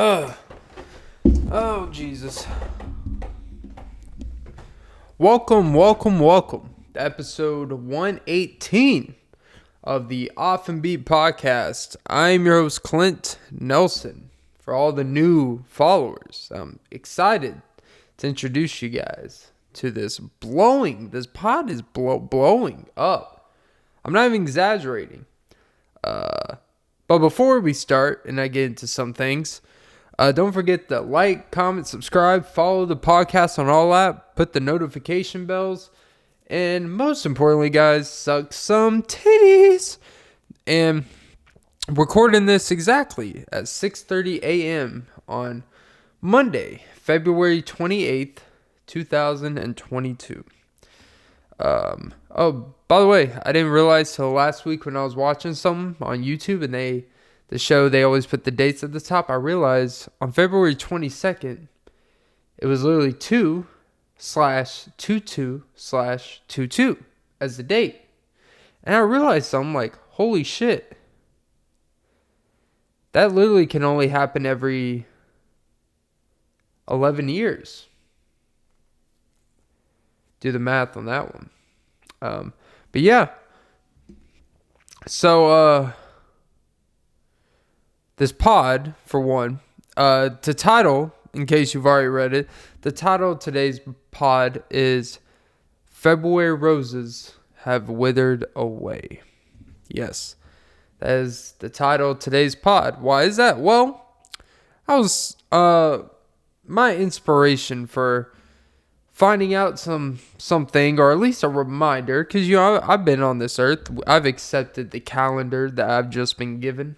Oh, Jesus. Welcome to episode 118 of the Off and Beat podcast. I'm your host, Clint Nelson. For all the new followers, I'm excited to introduce you guys to this pod is blowing up. I'm not even exaggerating. But before we start and I get into some things, don't forget to like, comment, subscribe, follow the podcast on all that, put the notification bells, and most importantly, guys, suck some titties. And recording this exactly at 6:30 a.m. on Monday, February 28th, 2022. Oh, by the way, I didn't realize till last week when I was watching something on YouTube and they always put the dates at the top. I realized on February 22nd, it was literally 2/22/22 as the date. And I realized something like, holy shit. That literally can only happen every 11 years. Do the math on that one. But yeah. So, this pod, for one, to title, in case you've already read it, the title of today's pod is February Roses Have Withered Away. Yes, that is the title of today's pod. Why is that? Well, my inspiration for finding out something, or at least a reminder, because I've been on this earth. I've accepted the calendar that I've just been given,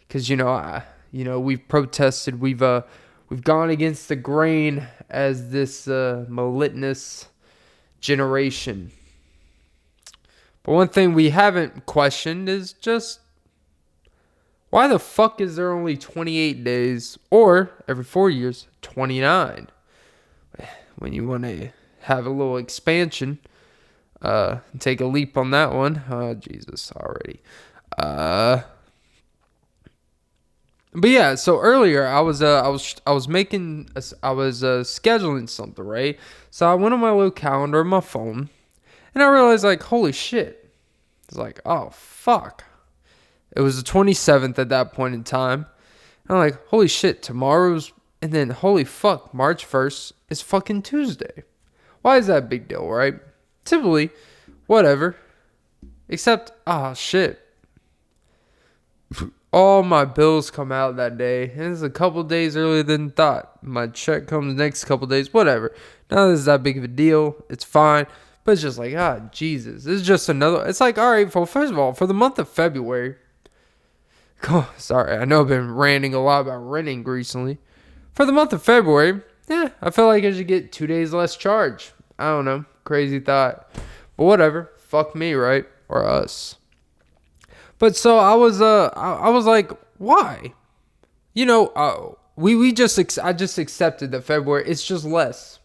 because we've protested, we've gone against the grain as this monotonous generation. But one thing we haven't questioned is just, why the fuck is there only 28 days, or every 4 years 29? When you want to have a little expansion, take a leap on that one. Oh, Jesus, already. But yeah, so earlier I was scheduling something, right? So I went on my little calendar on my phone, and I realized, like, holy shit. It's like, oh fuck. It was the 27th at that point in time. And I'm like, holy shit, tomorrow's, and then holy fuck, March 1st is fucking Tuesday. Why is that a big deal, right? Typically, whatever. Except, shit. All my bills come out that day. And it's a couple days earlier than thought. My check comes next couple days. Whatever. None of this is that big of a deal. It's fine. But it's just like, Jesus. This is just another. It's like, alright, well, first of all, for the month of February. Sorry, I know I've been ranting a lot about renting recently. For the month of February, I feel like I should get 2 days less charge. I don't know. Crazy thought. But whatever. Fuck me, right? Or us. But so I was like, why? I just accepted that February, it's just less,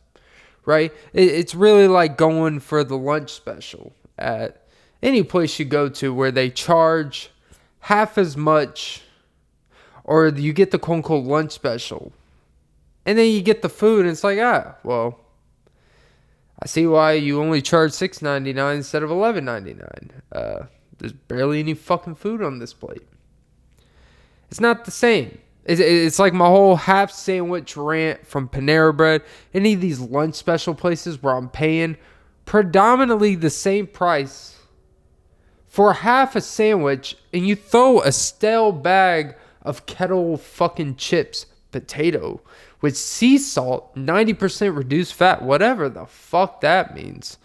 right? It's really like going for the lunch special at any place you go to where they charge half as much, or you get the quote unquote lunch special, and then you get the food, and it's like, well, I see why you only charge $6.99 instead of $11.99. There's barely any fucking food on this plate. It's not the same. It's like my whole half sandwich rant from Panera Bread. Any of these lunch special places where I'm paying predominantly the same price for half a sandwich, and you throw a stale bag of kettle fucking chips, potato, with sea salt, 90% reduced fat, whatever the fuck that means.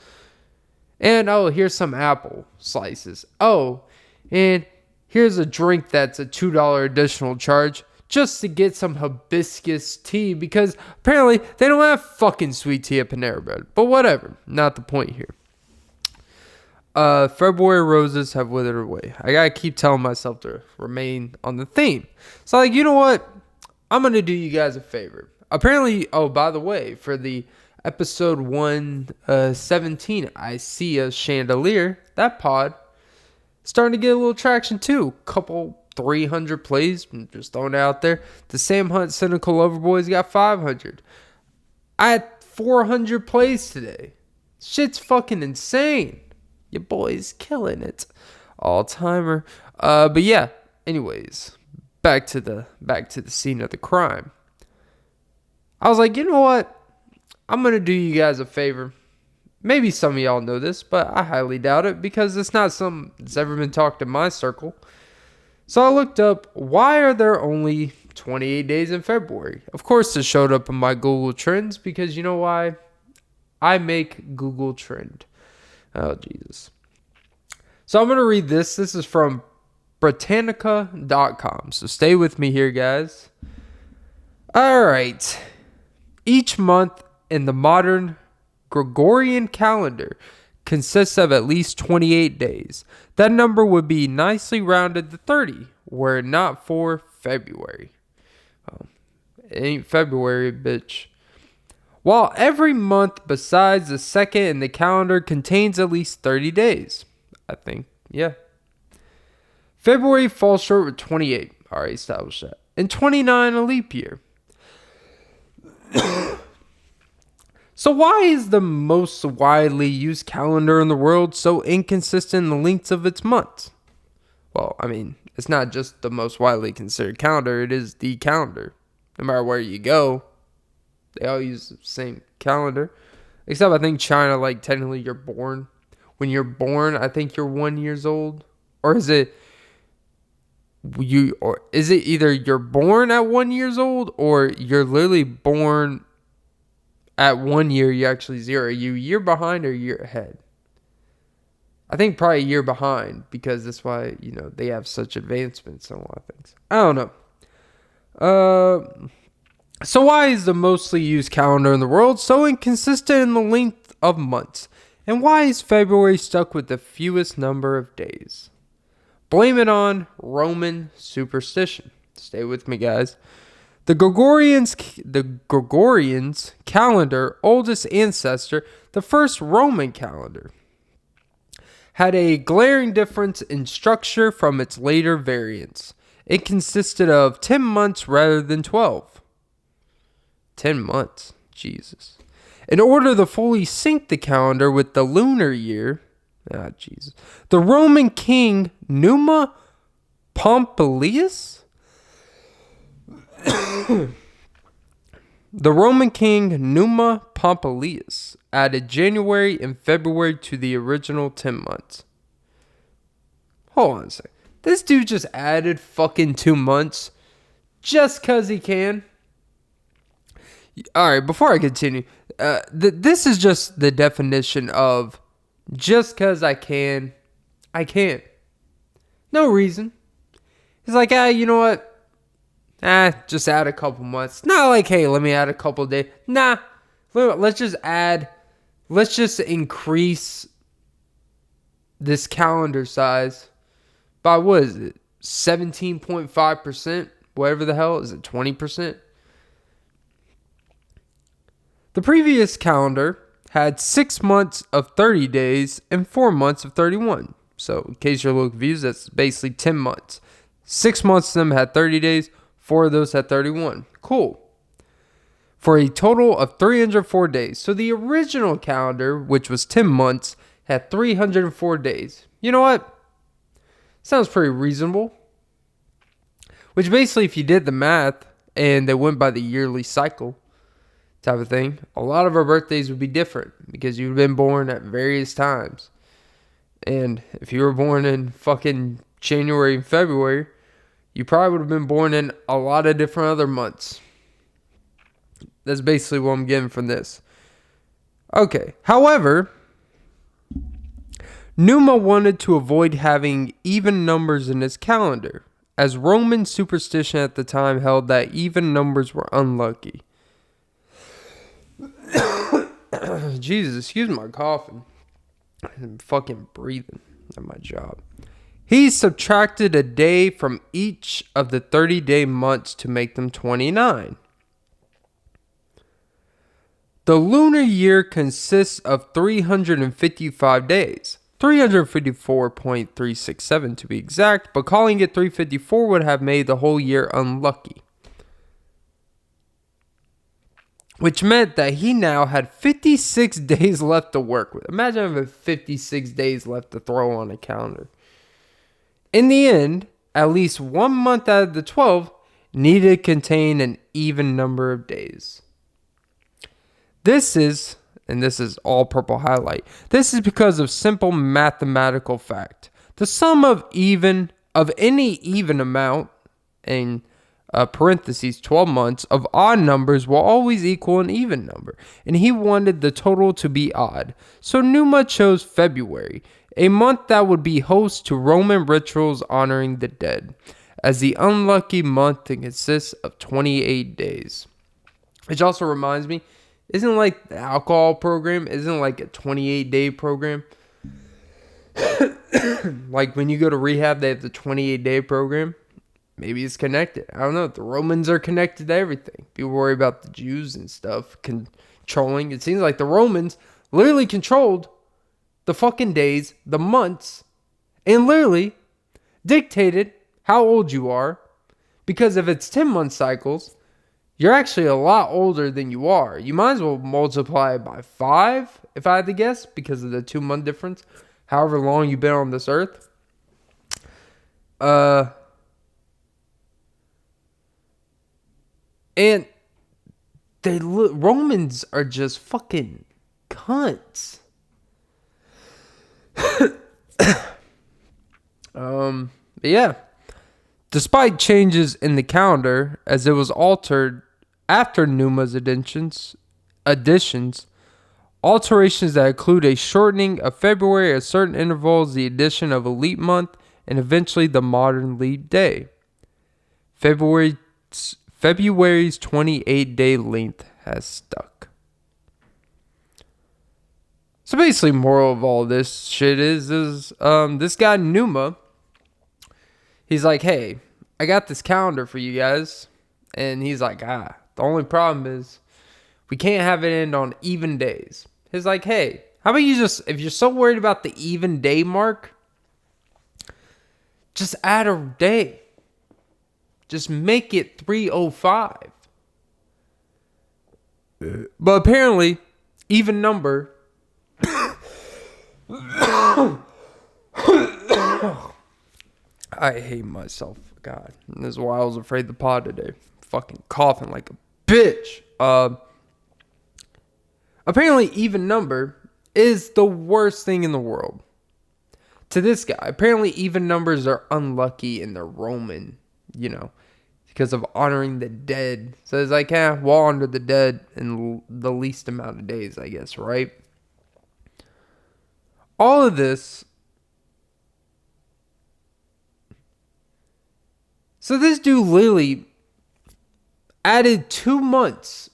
And, here's some apple slices. And here's a drink that's a $2 additional charge just to get some hibiscus tea, because apparently they don't have fucking sweet tea at Panera Bread. But whatever, not the point here. February roses have withered away. I gotta keep telling myself to remain on the theme. So, like, you know what? I'm gonna do you guys a favor. Apparently, by the way, for the episode 117, I See a Chandelier, that pod, starting to get a little traction too. Couple 300 plays. I'm just throwing it out there. The Sam Hunt Cynical Lover Boys got 500. I had 400 plays today. Shit's fucking insane. Your boy's killing it. All-timer. But yeah, anyways, back to the scene of the crime. I was like, you know what? I'm going to do you guys a favor. Maybe some of y'all know this, but I highly doubt it because it's not something that's ever been talked in my circle. So I looked up, why are there only 28 days in February? Of course, it showed up in my Google Trends because you know why? I make Google Trend. Oh, Jesus. So I'm going to read this. This is from Britannica.com. So stay with me here, guys. All right. Each month in the modern Gregorian calendar consists of at least 28 days. That number would be nicely rounded to 30 were it not for February. It ain't February, bitch. While every month besides the second in the calendar contains at least 30 days. I think, yeah. February falls short with 28. Already established that. And 29 a leap year. So why is the most widely used calendar in the world so inconsistent in the lengths of its months? Well, I mean, it's not just the most widely considered calendar, it is the calendar. No matter where you go, they all use the same calendar. Except I think China, like technically you're born. When you're born, I think you're 1 year old. Or is it either you're born at 1 year old or you're literally born at 1 year, you actually zero. Are you a year behind or a year ahead? I think probably a year behind because that's why, they have such advancements in a lot of things. I don't know. So why is the mostly used calendar in the world so inconsistent in the length of months? And why is February stuck with the fewest number of days? Blame it on Roman superstition. Stay with me, guys. The Gregorians calendar, oldest ancestor, the first Roman calendar, had a glaring difference in structure from its later variants. It consisted of 10 months rather than 12. 10 months. Jesus. In order to fully sync the calendar with the lunar year, Jesus, the Roman king Numa Pompilius added January and February to the original 10 months. Hold on a second. This dude just added fucking 2 months just because he can. Alright, before I continue, this is just the definition of just because I can, I can't. No reason. It's like, you know what? Just add a couple months. Not like, hey, let me add a couple days. Nah, let's just increase this calendar size by, what is it, 17.5%? Whatever the hell, is it 20%? The previous calendar had 6 months of 30 days and 4 months of 31. So, in case you're a little confused, that's basically 10 months. 6 months of them had 30 days. 4 of those had 31. Cool. For a total of 304 days. So the original calendar, which was 10 months, had 304 days. You know what? Sounds pretty reasonable. Which basically, if you did the math and they went by the yearly cycle type of thing, a lot of our birthdays would be different because you've been born at various times. And if you were born in fucking January and February, you probably would have been born in a lot of different other months. That's basically what I'm getting from this. Okay. However, Numa wanted to avoid having even numbers in his calendar, as Roman superstition at the time held that even numbers were unlucky. Jesus, excuse my coughing. I'm fucking breathing at my job. He subtracted a day from each of the 30-day months to make them 29. The lunar year consists of 355 days. 354.367 to be exact, but calling it 354 would have made the whole year unlucky. Which meant that he now had 56 days left to work with. Imagine having 56 days left to throw on a calendar. In the end, at least 1 month out of the 12 needed to contain an even number of days. This is all purple highlight. This is because of simple mathematical fact. The sum of any even amount, in parentheses 12 months, of odd numbers will always equal an even number. And he wanted the total to be odd. So Numa chose February, a month that would be host to Roman rituals honoring the dead, as the unlucky month to consist of 28 days. Which also reminds me, isn't like the alcohol program, isn't like a 28-day program? Like when you go to rehab, they have the 28-day program. Maybe it's connected. I don't know. The Romans are connected to everything. People worry about the Jews and stuff controlling. It seems like the Romans literally controlled the fucking days, the months, and literally dictated how old you are. Because if it's 10-month cycles, you're actually a lot older than you are. You might as well multiply it by 5, if I had to guess, because of the 2-month difference. However long you've been on this earth. And Romans are just fucking cunts. Yeah. Despite changes in the calendar, as it was altered after Numa's additions, alterations that include a shortening of February at certain intervals, the addition of a leap month, and eventually the modern leap day. February's 28-day length has stuck. So basically, moral of all this shit is this guy Numa, he's like, hey, I got this calendar for you guys. And he's like, the only problem is we can't have it end on even days. He's like, hey, how about you just, if you're so worried about the even day mark, just add a day. Just make it 305. But apparently, even number. I hate myself. God. This is why I was afraid to pod today. Fucking coughing like a bitch. Apparently, even number is the worst thing in the world. To this guy, apparently even numbers are unlucky in the Roman, because of honoring the dead. So it's like, we'll honor the dead in the least amount of days, I guess, right? All of this. So this dude literally added 2 months,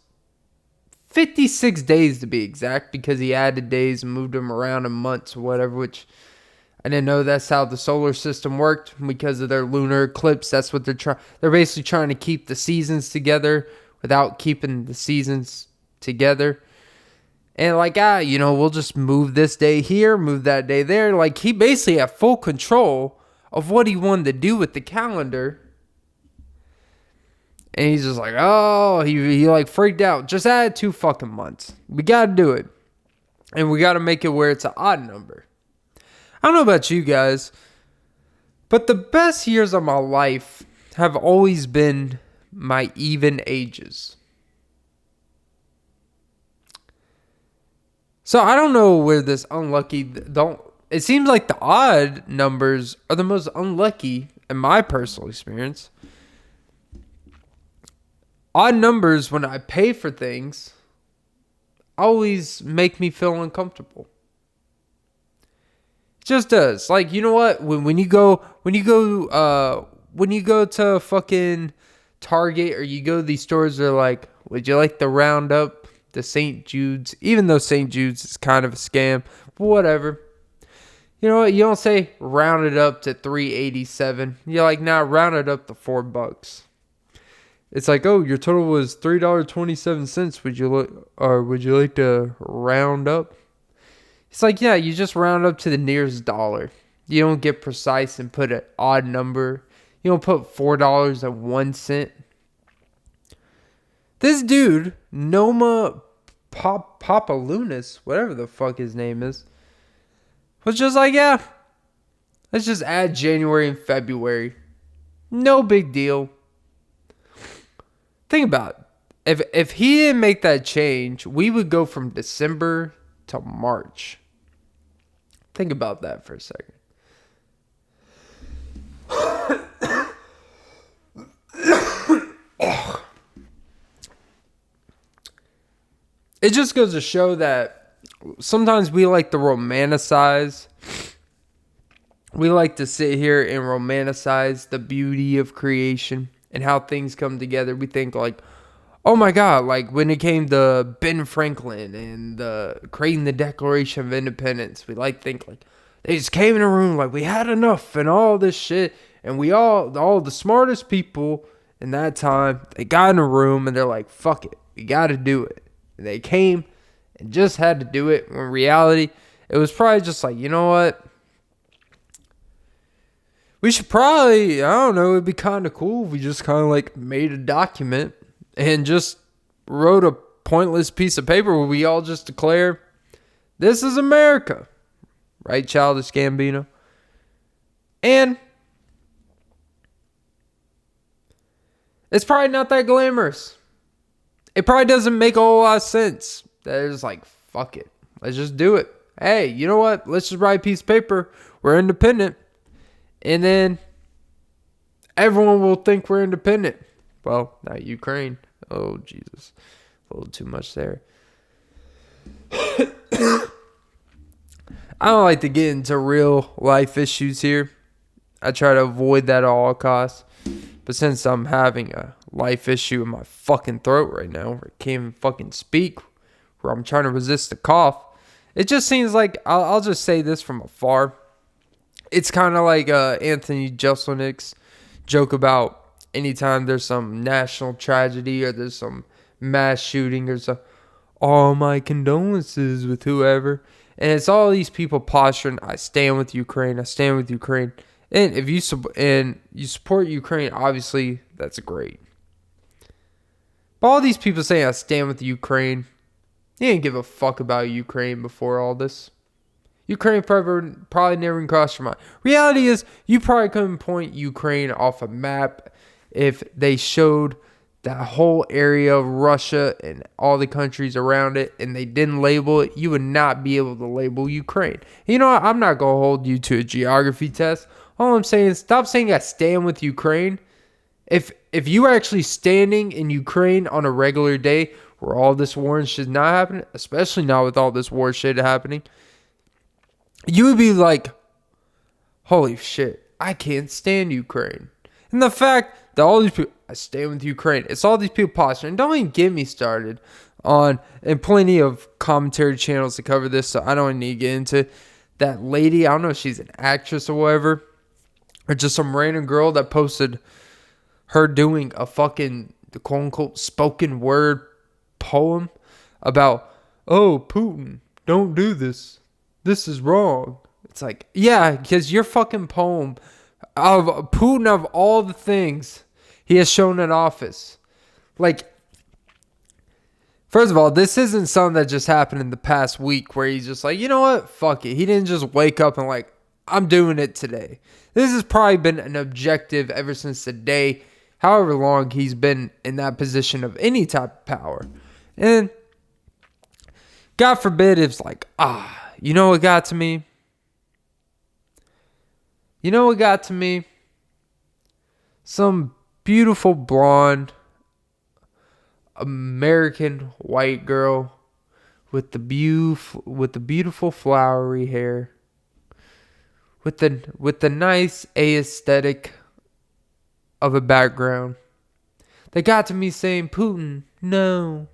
56 days to be exact, because he added days and moved them around in months or whatever, which I didn't know that's how the solar system worked because of their lunar eclipse. That's what they're trying. They're basically trying to keep the seasons together without keeping the seasons together. And like, we'll just move this day here, move that day there. Like, he basically had full control of what he wanted to do with the calendar. And he's just like, he like freaked out. Just add 2 fucking months. We got to do it. And we got to make it where it's an odd number. I don't know about you guys, but the best years of my life have always been my even ages. So I don't know where this it seems like the odd numbers are the most unlucky in my personal experience. Odd numbers, when I pay for things, always make me feel uncomfortable. It just does. Like, you know what? When you go to fucking Target, or you go to these stores that are like, would you like to round up the St. Jude's? Even though St. Jude's is kind of a scam, but whatever. You know what? You don't say round it up to $3.87. You're like, round it up to $4. It's like, your total was $3.27. Would you like to round up? He's like, yeah, you just round up to the nearest dollar. You don't get precise and put an odd number. You don't put $4.01. This dude, Noma Papalunas, whatever the fuck his name is, was just like, yeah, let's just add January and February. No big deal. Think about it. If he didn't make that change, we would go from December to March. Think about that for a second. It just goes to show that sometimes we like to romanticize. We like to sit here and romanticize the beauty of creation and how things come together. We think like, oh my God, like when it came to Ben Franklin and creating the Declaration of Independence, we like think like they just came in a room like we had enough and all this shit. And we all the smartest people in that time, they got in a room and they're like, fuck it, we got to do it. And they came and just had to do it. When in reality, it was probably just like, you know what? We should probably, I don't know, it'd be kind of cool if we just kind of like made a document and just wrote a pointless piece of paper where we all just declare, this is America. Right, Childish Gambino? And it's probably not that glamorous. It probably doesn't make a whole lot of sense. There's like, fuck it. Let's just do it. Hey, you know what? Let's just write a piece of paper. We're independent. And then everyone will think we're independent. Well, not Ukraine. Oh, Jesus. A little too much there. I don't like to get into real life issues here. I try to avoid that at all costs. But since I'm having a life issue in my fucking throat right now, where I can't even fucking speak, where I'm trying to resist the cough, it just seems like, I'll just say this from afar. It's kind of like Anthony Jeselnik's joke about anytime there's some national tragedy or there's some mass shooting or some, all my condolences with whoever. And it's all these people posturing, I stand with Ukraine, I stand with Ukraine. And if you support Ukraine, obviously that's great. But all these people saying I stand with Ukraine, you didn't give a fuck about Ukraine before all this. Ukraine probably never even crossed your mind. Reality is, you probably couldn't point Ukraine off a map if they showed that whole area of Russia and all the countries around it and they didn't label it. You would not be able to label Ukraine. You know what? I'm not going to hold you to a geography test. All I'm saying is stop saying I stand with Ukraine. If you were actually standing in Ukraine on a regular day where all this war and shit not happening, especially not with all this war shit happening, you would be like, holy shit, I can't stand Ukraine. And the fact that all these people, I stand with Ukraine, it's all these people posturing. Don't even get me started on, and plenty of commentary channels to cover this, so I don't need to get into that lady. I don't know if she's an actress or whatever, or just some random girl that posted her doing a fucking, the quote-unquote, spoken word poem about, oh, Putin, don't do this. This is wrong. It's like, yeah, because your fucking poem of Putin, of all the things he has shown in office. Like, first of all, this isn't something that just happened in the past week where he's just like, you know what? Fuck it. He didn't just wake up and like, I'm doing it today. This has probably been an objective ever since the day, however long he's been in that position of any type of power. And God forbid it's like, you know what got to me? You know what got to me? Some beautiful blonde American white girl with the beautiful flowery hair, with the nice aesthetic of a background. They got to me saying, Putin, no.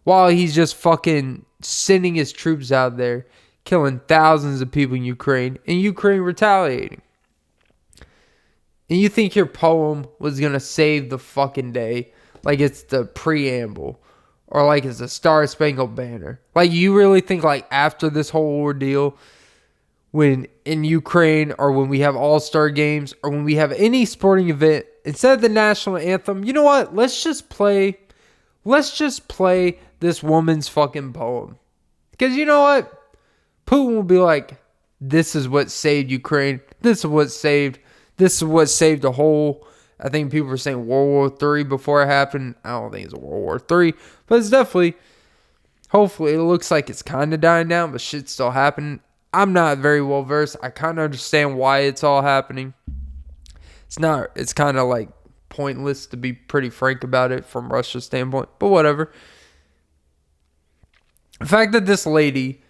While he's just fucking sending his troops out there, killing thousands of people in Ukraine, and Ukraine retaliating. And you think your poem was going to save the fucking day, like it's the preamble, or like it's a Star Spangled Banner. Like, you really think like after this whole ordeal, when in Ukraine or when we have all-star games or when we have any sporting event, instead of the national anthem, you know what? Let's just play this woman's fucking poem. Because you know what? Putin will be like, this is what saved Ukraine. This is what saved the whole, I think people were saying World War III before it happened. I don't think it's a World War III, but it's definitely, hopefully it looks like it's kind of dying down, but shit's still happening. I'm not very well versed. I kind of understand why it's all happening. It's kind of like pointless, to be pretty frank about it from Russia's standpoint, but whatever. The fact that this lady,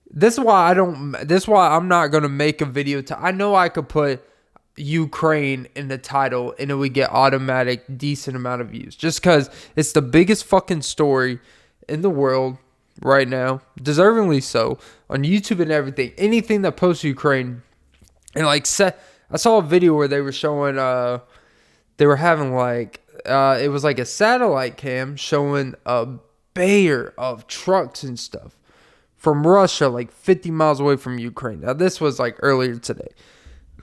this is why I'm not going to make a video I know I could put Ukraine in the title and it would get automatic decent amount of views, just because it's the biggest fucking story in the world right now, deservingly so, on YouTube and everything. Anything that posts Ukraine, and like I saw a video where they were showing they were having like it was like a satellite cam showing a bayer of trucks and stuff from Russia, like 50 miles away from Ukraine. Now this was like earlier today,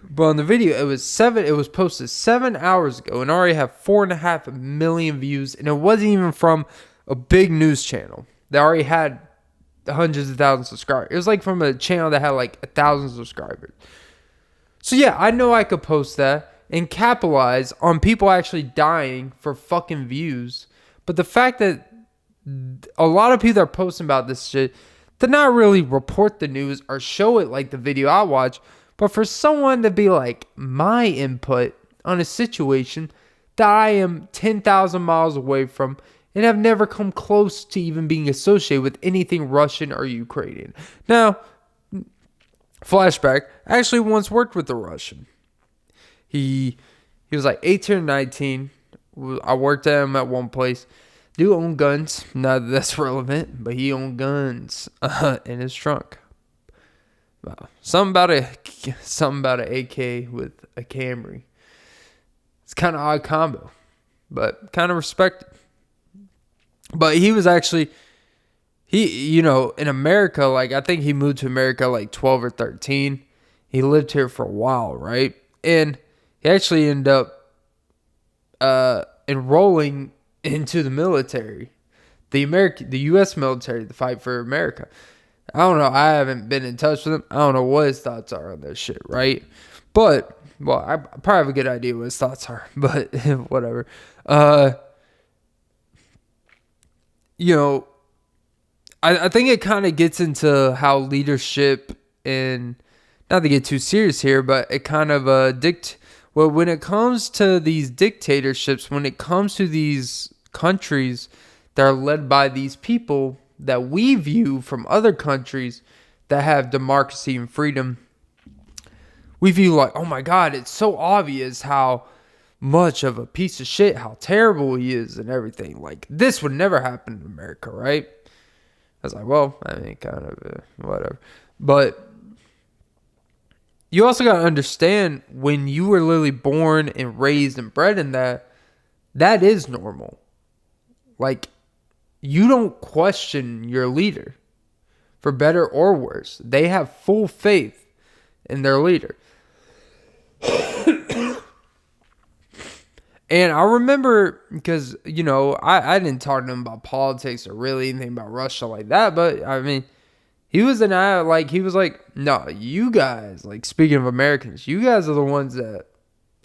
but on the video it was posted 7 hours ago and already have 4.5 million views, and it wasn't even from a big news channel that already had hundreds of thousands of subscribers. It was like from a channel that had like 1,000 subscribers. So yeah, I know I could post that and capitalize on people actually dying for fucking views. But the fact that a lot of people that are posting about this shit did not really report the news or show it like the video I watch. But for someone to be like my input on a situation that I am 10,000 miles away from and have never come close to even being associated with anything Russian or Ukrainian. Now, flashback, I actually once worked with a Russian. He was like 18 or 19. I worked at him at one place. Dude owned guns. Not that that's relevant, but he owned guns in his trunk. Wow. Something about an AK with a Camry. It's kind of odd combo, but kind of respected. But he was actually, in America, like I think he moved to America like 12 or 13. He lived here for a while, right? And he actually ended up enrolling into the military, the U.S. military, to fight for America. I don't know. I haven't been in touch with him. I don't know what his thoughts are on this shit, right? But, well, I probably have a good idea what his thoughts are, but whatever. I think it kind of gets into how leadership, and not to get too serious here, but it kind of when it comes to these dictatorships, when it comes to these countries that are led by these people that we view from other countries that have democracy and freedom, we view like, oh my God, it's so obvious how much of a piece of shit, how terrible he is and everything. Like, this would never happen in America, right? I was like, well, I mean, kind of, whatever. But you also got to understand, when you were literally born and raised and bred in that is normal. Like, you don't question your leader, for better or worse. They have full faith in their leader. And I remember, because, I didn't talk to him about politics or really anything about Russia like that, but, I mean, he was like, no, you guys, like, speaking of Americans, you guys are the ones that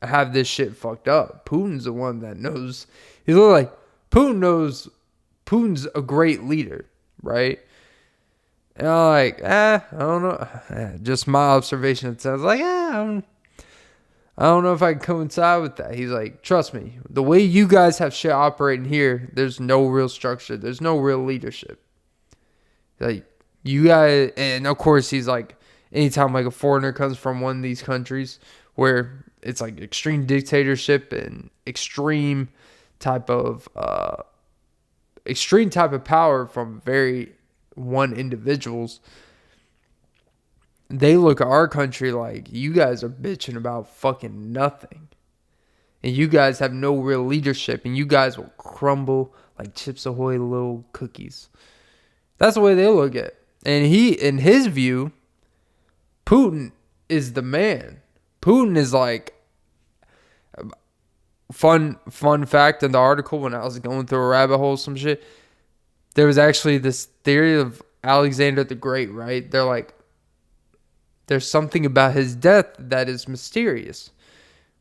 have this shit fucked up. Putin's the one that knows. He's like, Putin knows Putin's a great leader, right? And I'm like, I don't know. Just my observation. It sounds like, I don't know if I can coincide with that. He's like, trust me, the way you guys have shit operating here, there's no real structure. There's no real leadership. Like, you guys, and of course, he's like, anytime like a foreigner comes from one of these countries where it's like extreme dictatorship and extreme type of power from very one individuals, they look at our country like, you guys are bitching about fucking nothing. And you guys have no real leadership. And you guys will crumble like Chips Ahoy little cookies. That's the way they look at it. And in his view, Putin is the man. Putin is like, fun fact in the article when I was going through a rabbit hole, some shit. There was actually this theory of Alexander the Great, right? They're like, there's something about his death that is mysterious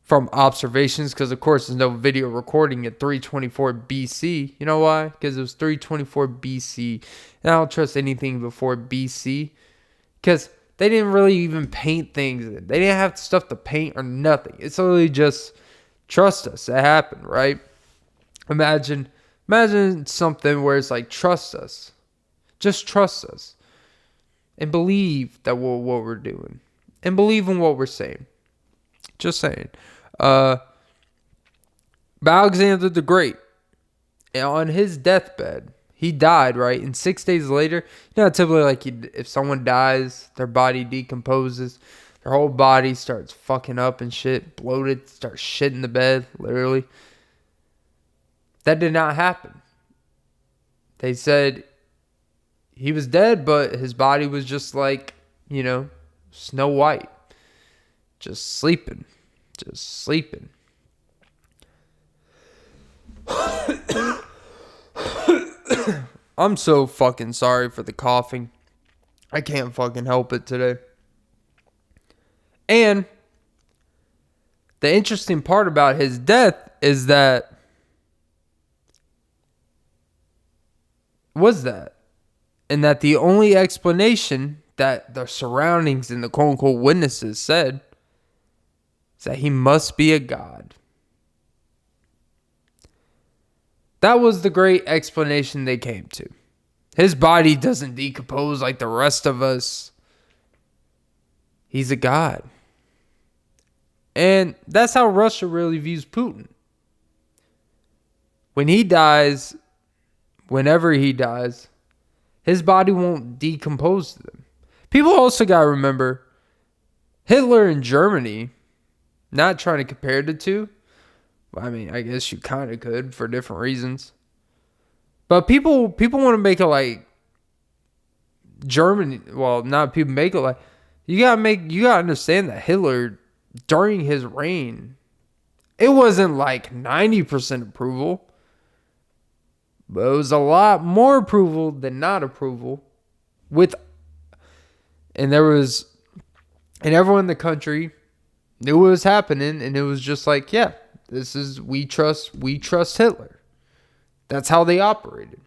from observations, because of course there's no video recording at 324 BC. You know why? Because it was 324 BC. And I don't trust anything before BC, because they didn't really even paint things. They didn't have stuff to paint or nothing. It's literally just trust us. It happened, right? Imagine something where it's like, trust us. Just trust us. And believe that what we're doing. And believe in what we're saying. Just saying. But Alexander the Great, on his deathbed, he died, right? And 6 days later, typically like if someone dies, their body decomposes. Their whole body starts fucking up and shit. Bloated, starts shit in the bed, literally. That did not happen. They said he was dead, but his body was just like, Snow White. Just sleeping. I'm so fucking sorry for the coughing. I can't fucking help it today. And the interesting part about his death is that and that the only explanation that the surroundings and the quote-unquote witnesses said is that he must be a god. That was the great explanation they came to. His body doesn't decompose like the rest of us. He's a god. And that's how Russia really views Putin. Whenever he dies, his body won't decompose to them. People also got to remember, Hitler in Germany, not trying to compare the two. I mean, I guess you kind of could for different reasons. But people want to make it like Germany. Well, not people make it like. You gotta understand that Hitler, during his reign, it wasn't like 90% approval. But it was a lot more approval than not approval. And everyone in the country knew what was happening, and it was just like, yeah, we trust Hitler. That's how they operated.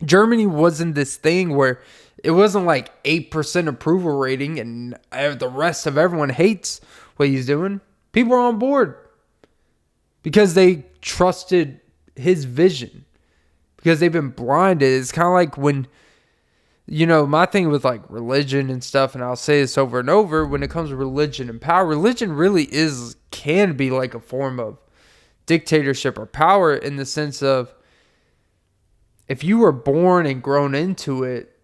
Germany wasn't this thing where it wasn't like 8% approval rating and the rest of everyone hates what he's doing. People are on board because they trusted his vision, because they've been blinded. It's kind of like when, my thing with like religion and stuff, and I'll say this over and over, when it comes to religion and power, religion really can be like a form of dictatorship or power, in the sense of, if you were born and grown into it,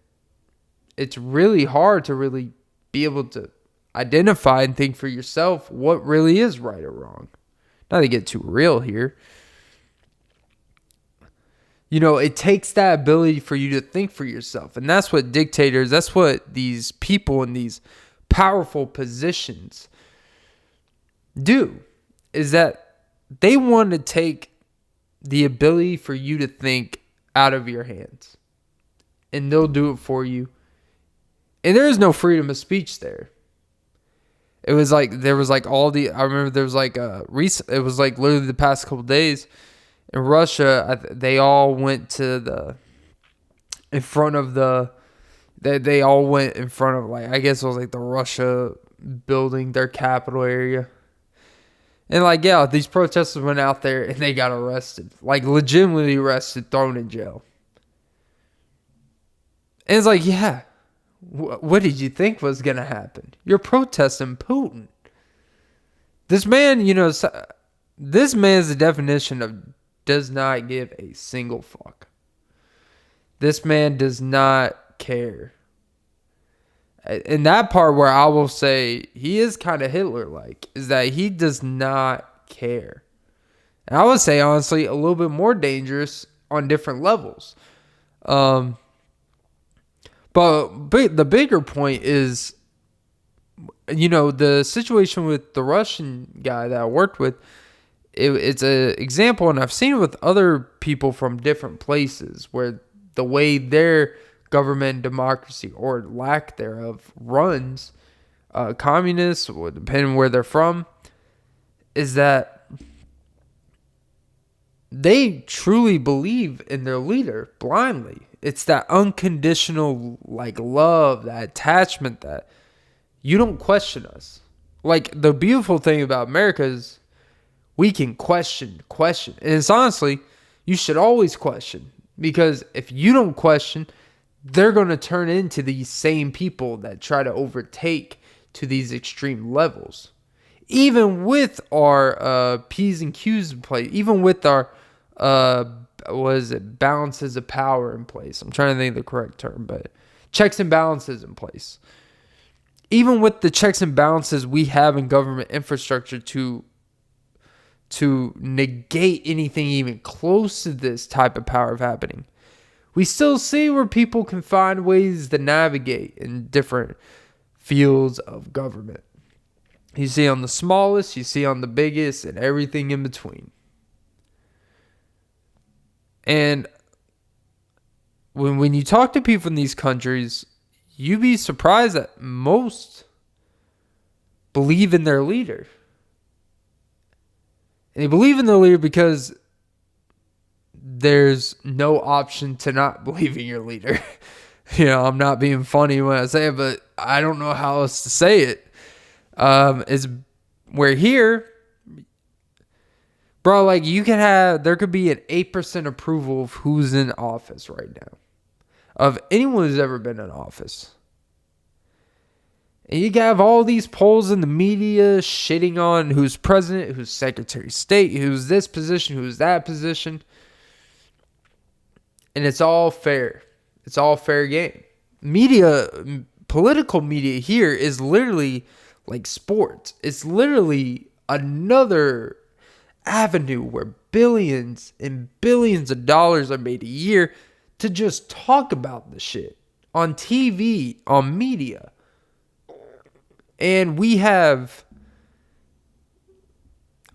it's really hard to really be able to identify and think for yourself what really is right or wrong. Not to get too real here. It takes that ability for you to think for yourself. And that's what that's what these people in these powerful positions do, is that they want to take the ability for you to think out of your hands. And they'll do it for you. And there is no freedom of speech there. It was like, I remember there was like it was like literally the past couple days in Russia, they all went in front of like, I guess it was like the Russia building, their capital area. And like, yeah, these protesters went out there and they got arrested. Like, legitimately arrested, thrown in jail. And it's like, yeah, what did you think was going to happen? You're protesting Putin. This man, this man's the definition of does not give a single fuck. This man does not care. And that part where I will say he is kind of Hitler-like is that he does not care. And I would say, honestly, a little bit more dangerous on different levels. But the bigger point is, the situation with the Russian guy that I worked with, it's an example, and I've seen it with other people from different places where the way their government, democracy, or lack thereof runs, communists, or depending where they're from, is that they truly believe in their leader blindly. It's that unconditional love, that attachment, that you don't question us. The beautiful thing about America is we can question. And it's honestly, you should always question. Because if you don't question, they're going to turn into these same people that try to overtake to these extreme levels. Even with our P's and Q's in place, even with our balances of power in place. I'm trying to think of the correct term, but checks and balances in place. Even with the checks and balances we have in government infrastructure to negate anything even close to this type of power of happening, we still see where people can find ways to navigate in different fields of government. You see on the smallest, you see on the biggest, and everything in between. And when you talk to people in these countries, you'd be surprised that most believe in their leader. And they believe in their leader because there's no option to not believe in your leader. I'm not being funny when I say it, but I don't know how else to say it. We're here, bro, there could be an 8% approval of who's in office right now, of anyone who's ever been in office. And you can have all these polls in the media shitting on who's president, who's secretary of state, who's this position, who's that position. And it's all fair. It's all fair game. Political media here is literally like sports. It's literally another avenue where billions and billions of dollars are made a year to just talk about the shit on TV, on media. And we have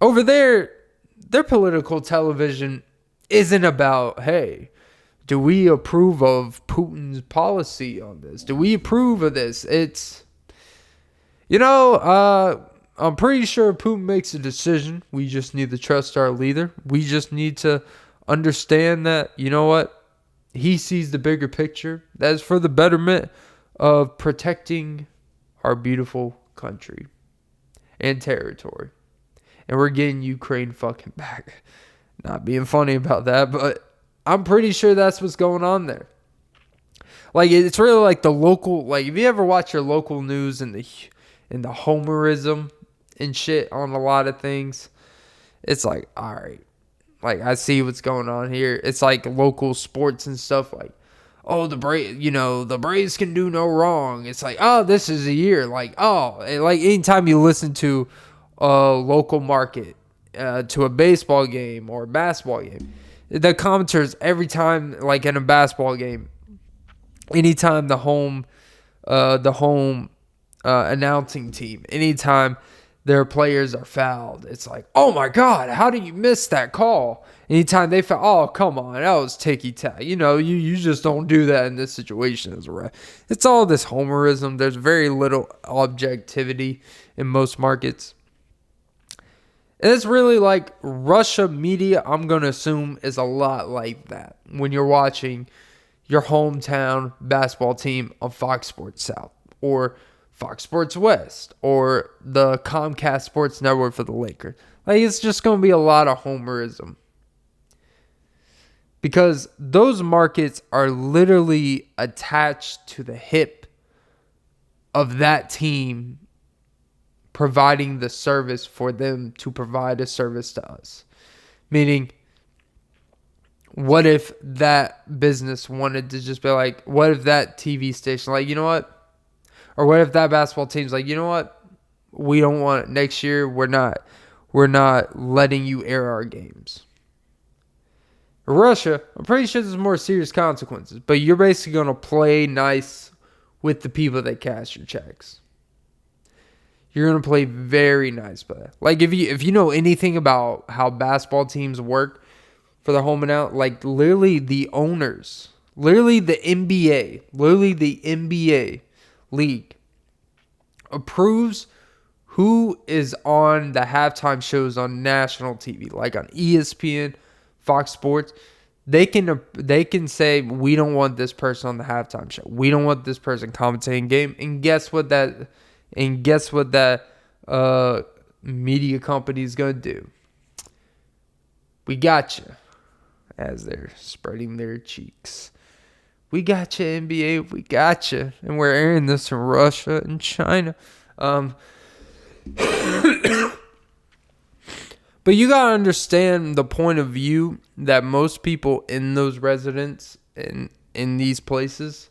over there, their political television isn't about, hey, do we approve of Putin's policy on this? Do we approve of this? It's, I'm pretty sure Putin makes a decision. We just need to trust our leader. We just need to understand that, he sees the bigger picture. That is for the betterment of protecting our beautiful country and territory. And we're getting Ukraine fucking back. Not being funny about that, but I'm pretty sure that's what's going on there. It's really like the local, if you ever watch your local news and the homerism and shit on a lot of things, it's all right. I see what's going on here. It's like local sports and stuff the Braves can do no wrong. It's this is a year. Anytime you listen to a local market, to a baseball game or a basketball game, the commenters every time, in a basketball game, anytime the home announcing team, anytime their players are fouled, it's oh my God, how did you miss that call? Anytime they foul, oh come on, that was ticky-tack. You just don't do that in this situation as a ref. It's all this homerism. There's very little objectivity in most markets. And it's really Russia media, I'm going to assume, is a lot like that. When you're watching your hometown basketball team on Fox Sports South or Fox Sports West or the Comcast Sports Network for the Lakers. It's just going to be a lot of homerism. Because those markets are literally attached to the hip of that team providing the service for them to provide a service to us. Meaning, what if that business wanted to just be what if that TV station, you know what? Or what if that basketball team's you know what? We don't want it. Next year, we're not letting you air our games. Russia, I'm pretty sure there's more serious consequences, but you're basically going to play nice with the people that cash your checks. You're going to play very nice by that. Like, if you know anything about how basketball teams work for the home and out, like, literally the owners, literally the NBA league approves who is on the halftime shows on national TV, like on ESPN, Fox Sports. They can say, we don't want this person on the halftime show. We don't want this person commentating game. And guess what that media company is going to do? We got you. As they're spreading their cheeks. We got you, NBA. We got you. And we're airing this in Russia and China. But you got to understand the point of view that most people in those residents in these places,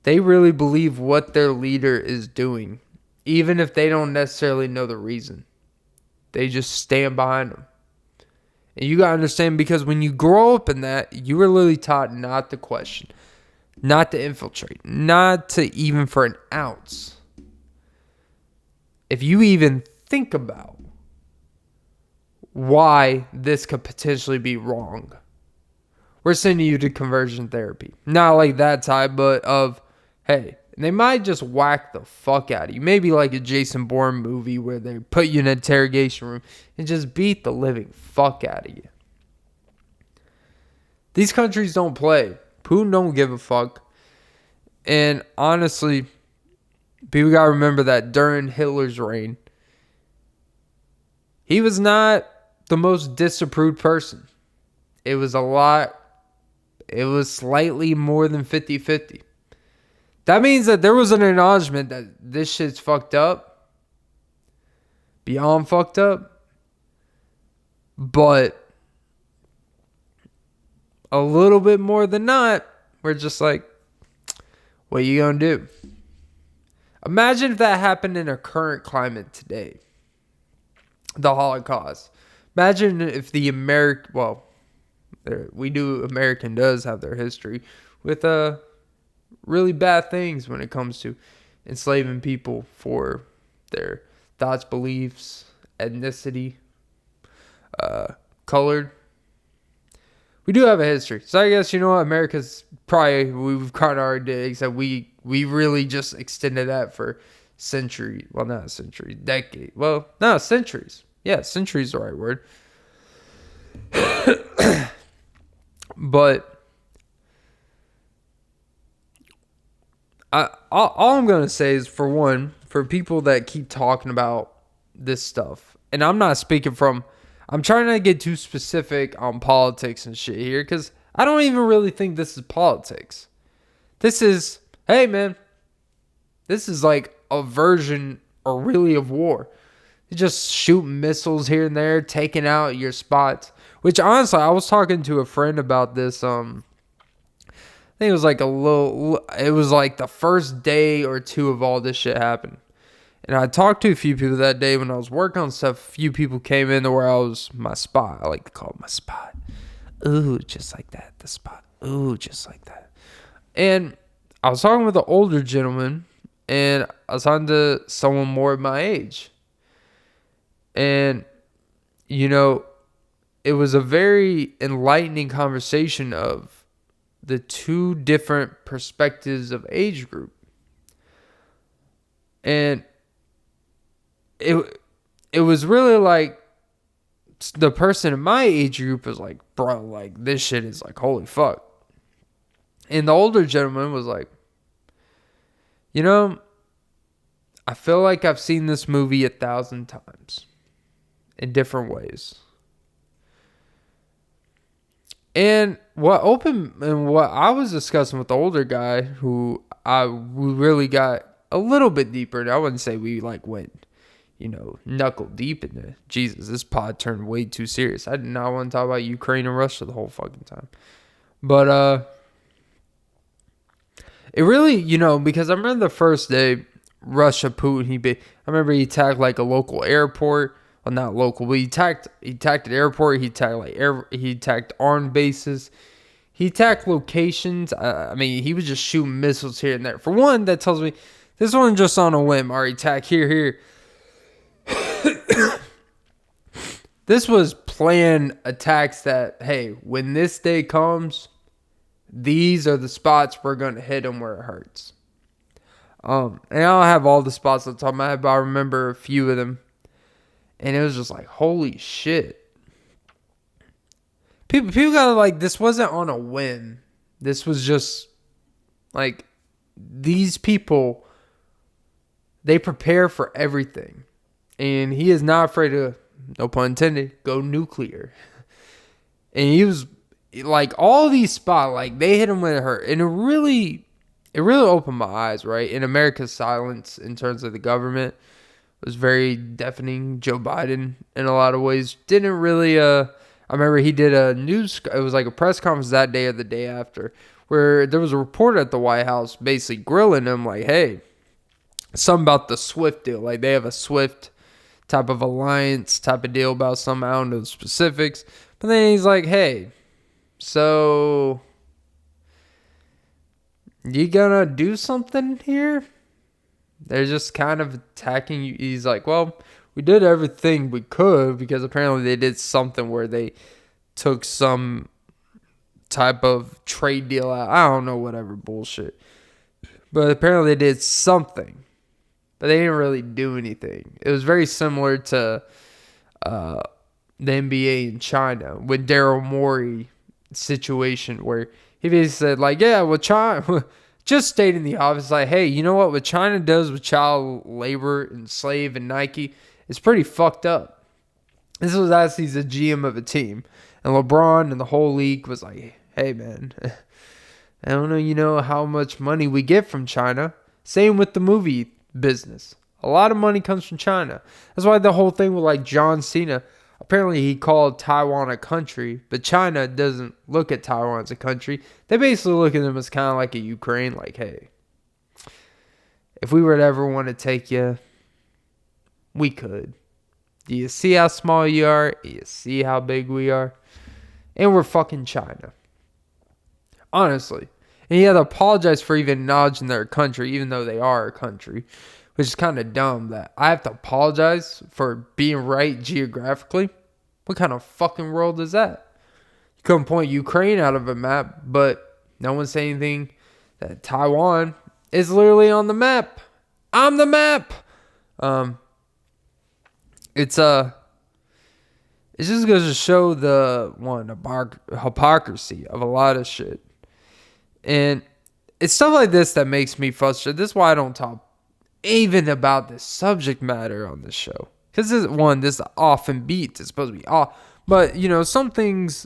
they really believe what their leader is doing, even if they don't necessarily know the reason. They just stand behind them. And you got to understand, because when you grow up in that, you were literally taught not to question, not to infiltrate, not to even for an ounce. If you even think about why this could potentially be wrong, we're sending you to conversion therapy. Not like that type, but of, hey, they might just whack the fuck out of you. Maybe like a Jason Bourne movie where they put you in an interrogation room and just beat the living fuck out of you. These countries don't play. Putin don't give a fuck. And honestly, people gotta remember that during Hitler's reign, he was not the most disapproved person. It was slightly more than 50-50. That means that there was an acknowledgement that this shit's fucked up. Beyond fucked up. But a little bit more than not, we're just like, what you gonna do? Imagine if that happened in a current climate today. The Holocaust. Imagine if the American does have their history with really bad things when it comes to enslaving people for their thoughts, beliefs, ethnicity, colored. We do have a history. So I guess, you know what, America's probably, we've kind of already did, except we really just extended that for century. Well, not a century, decade. Well, no, centuries. Yeah, century is the right word. But all I'm going to say is, for one, for people that keep talking about this stuff, and I'm not speaking from, I'm trying not to get too specific on politics and shit here, because I don't even really think this is politics. This is, hey man, this is like a version, or really, of war. You just shoot missiles here and there, taking out your spots. Which, honestly, I was talking to a friend about this. I think it was like the first day or two of all this shit happened. And I talked to a few people that day when I was working on stuff. A few people came into where I was, my spot. I like to call it my spot. Ooh, just like that. The spot. Ooh, just like that. And I was talking with an older gentleman, and I was talking to someone more of my age. And, you know, it was a very enlightening conversation of the two different perspectives of age group. And it was really like, the person in my age group was like, bro, like, this shit is like, holy fuck. And the older gentleman was like, you know, I feel like I've seen this movie 1,000 times in different ways. And what I was discussing with the older guy, who we really got a little bit deeper, and I wouldn't say we like went, you know, knuckle deep into, Jesus, this pod turned way too serious. I did not want to talk about Ukraine and Russia the whole fucking time. But it really, you know, because I remember the first day Russia, Putin, I remember he attacked like a local airport. well, not local, but he attacked an airport. He attacked armed bases. He attacked locations. I mean, he was just shooting missiles here and there. For one, that tells me this wasn't just on a whim. Or attack here. This was planned attacks that, hey, when this day comes, these are the spots we're going to hit them where it hurts. And I don't have all the spots on the top of my head, but I remember a few of them. And it was just like, holy shit. People gotta like, this wasn't on a whim. This was just like, these people, they prepare for everything. And he is not afraid to, no pun intended, go nuclear. And he was like, all these spots, like they hit him when it hurt. And it really opened my eyes, right? In America's silence in terms of the government was very deafening. Joe Biden, in a lot of ways, didn't really, I remember he did it was like a press conference that day or the day after, where there was a reporter at the White House basically grilling him like, hey, something about the SWIFT deal. Like they have a SWIFT type of alliance type of deal about some, I don't know the specifics. But then he's like, hey, so you gonna do something here? They're just kind of attacking you. He's like, well, we did everything we could because apparently they did something where they took some type of trade deal out. I don't know, whatever bullshit. But apparently they did something. But they didn't really do anything. It was very similar to the NBA in China with Daryl Morey situation where he basically said, like, yeah, well, China just stating the obvious, like, hey, you know what China does with child labor and slave and Nike is pretty fucked up. This was as he's a GM of a team. And LeBron and the whole league was like, hey, man, I don't know, you know, how much money we get from China. Same with the movie business. A lot of money comes from China. That's why the whole thing with like John Cena, apparently he called Taiwan a country, but China doesn't look at Taiwan as a country. They basically look at them as kind of like a Ukraine, like, hey, if we were to ever want to take you, we could. Do you see how small you are? Do you see how big we are? And we're fucking China. Honestly. And he had to apologize for even acknowledging their country, even though they are a country. Which is kind of dumb that I have to apologize for being right geographically. What kind of fucking world is that? You couldn't point Ukraine out of a map, but no one said anything that Taiwan is literally on the map. I'm the map. It just goes to show the hypocrisy of a lot of shit. And it's stuff like this that makes me frustrated. This is why I don't talk even about this subject matter on this show. Because this often beats. It's supposed to be off. But, you know, some things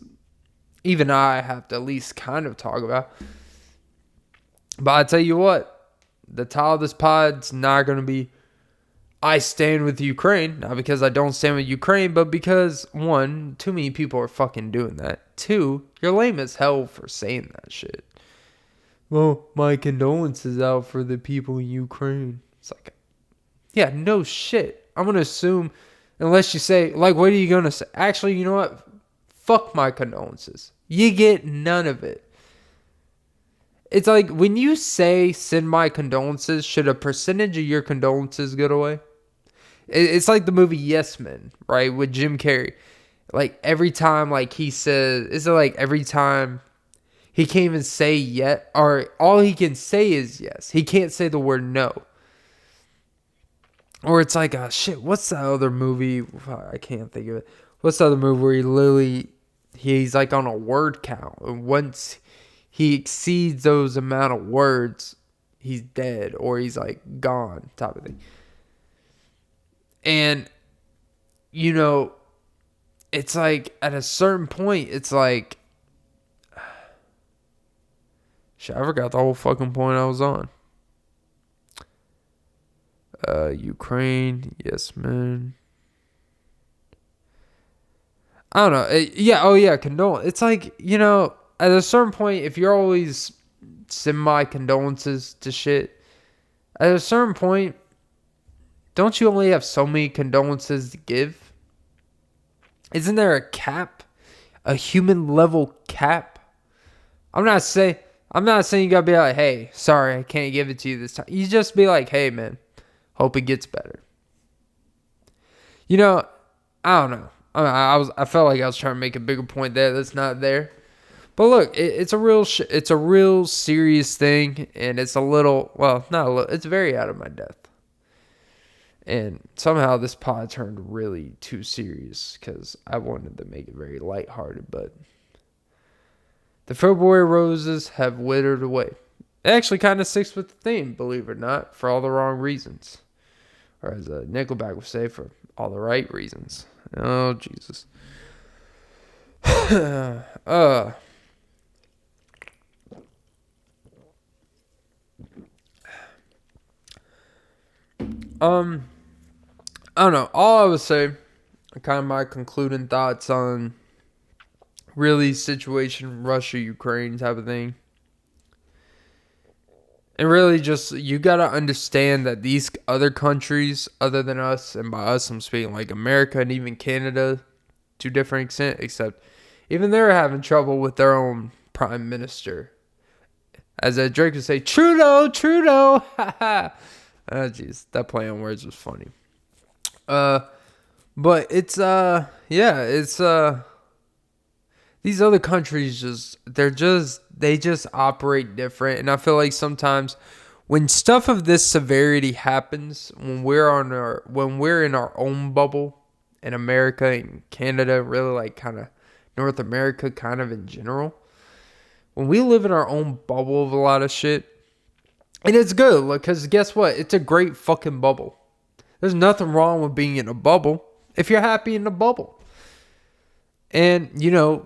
even I have to at least kind of talk about. But I tell you what, the title of this pod's not going to be I stand with Ukraine. Not because I don't stand with Ukraine, but because, one, too many people are fucking doing that. Two, you're lame as hell for saying that shit. Well, my condolences out for the people in Ukraine. It's like, yeah, no shit. I'm going to assume, unless you say, like, what are you going to say? Actually, you know what? Fuck my condolences. You get none of it. It's like, when you say send my condolences, should a percentage of your condolences go away? It's like the movie Yes Men, right? With Jim Carrey. Like, every time, like, he says, is it like every time he can't even say yet, or all he can say is yes. He can't say the word no. Or it's like, shit, what's that other movie? I can't think of it. What's the other movie where he's like on a word count. And once he exceeds those amount of words, he's dead or he's like gone type of thing. And, you know, it's like at a certain point, it's like, shit, I forgot the whole fucking point I was on. Ukraine, yes, man. I don't know. Condolence. It's like, you know, at a certain point, if you're always sending my condolences to shit, at a certain point, don't you only have so many condolences to give? Isn't there a cap? A human level cap? I'm not saying you gotta be like, hey, sorry, I can't give it to you this time. You just be like, hey man, hope it gets better. You know, I don't know. I felt like I was trying to make a bigger point there that's not there. But look, it's a real serious thing, and it's a little, well, not a little, it's very out of my depth. And somehow this pod turned really too serious because I wanted to make it very lighthearted, but the February roses have withered away. It actually kind of sticks with the theme, believe it or not, for all the wrong reasons. Or as Nickelback would say, for all the right reasons. Oh, Jesus. I don't know. All I would say, kind of my concluding thoughts on really situation Russia, Ukraine type of thing. And really just, you got to understand that these other countries, other than us, and by us I'm speaking like America and even Canada to a different extent, except even they're having trouble with their own prime minister. As Drake would say, Trudeau, haha. Oh, jeez, that play on words was funny. But it's, these other countries they just operate different. And I feel like sometimes when stuff of this severity happens, when we're in our own bubble in America and Canada, really like kind of North America kind of in general, when we live in our own bubble of a lot of shit, and it's good, because guess what? It's a great fucking bubble. There's nothing wrong with being in a bubble if you're happy in a bubble. And, you know,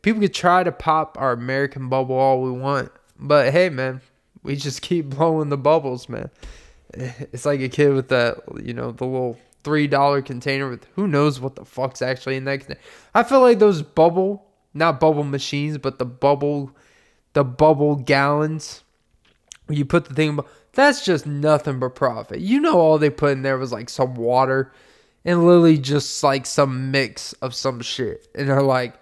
people could try to pop our American bubble all we want. But, hey, man, we just keep blowing the bubbles, man. It's like a kid with that, you know, the little $3 container with who knows what the fuck's actually in that container. I feel like those not bubble machines, but the bubble gallons, where you put the thing, that's just nothing but profit. You know, all they put in there was like some water and literally just like some mix of some shit. And they're like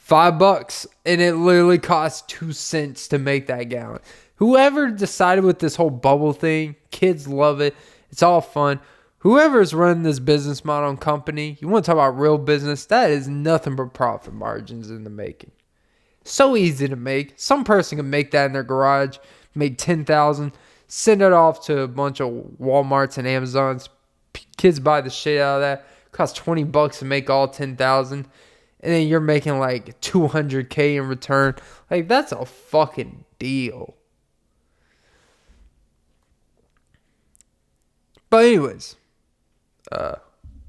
$5, and it literally costs 2 cents to make that gallon. Whoever decided with this whole bubble thing, kids love it. It's all fun. Whoever's running this business model and company, you want to talk about real business, that is nothing but profit margins in the making. So easy to make. Some person can make that in their garage, make $10,000, send it off to a bunch of Walmarts and Amazons. Kids buy the shit out of that. It costs $20 to make all 10,000, and then you're making like $200K in return. Like, that's a fucking deal. But anyways,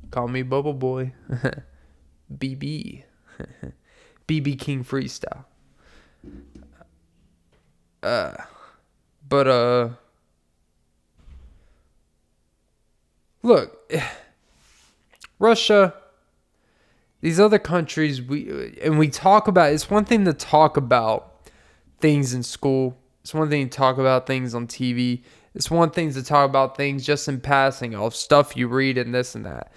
call me Bubble Boy, BB, BB King freestyle. Look, Russia, these other countries, we talk about, it's one thing to talk about things in school. It's one thing to talk about things on TV. It's one thing to talk about things just in passing of stuff you read and this and that.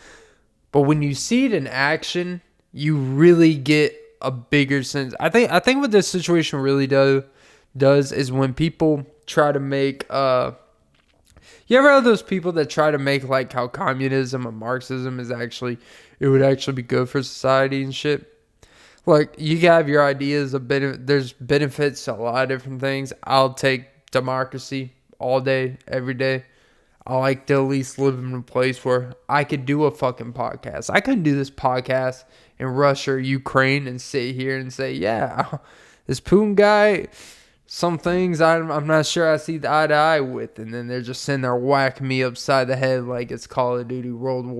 But when you see it in action, you really get a bigger sense. I think what this situation really does is when people try to make you ever have those people that try to make like how communism and Marxism it would actually be good for society and shit? Like, you have your ideas of there's benefits to a lot of different things. I'll take democracy all day, every day. I like to at least live in a place where I could do a fucking podcast. I couldn't do this podcast in Russia or Ukraine and sit here and say, yeah, this Putin guy, some things I'm not sure I see the eye to eye with, and then they're just sitting there whacking me upside the head like it's Call of Duty World at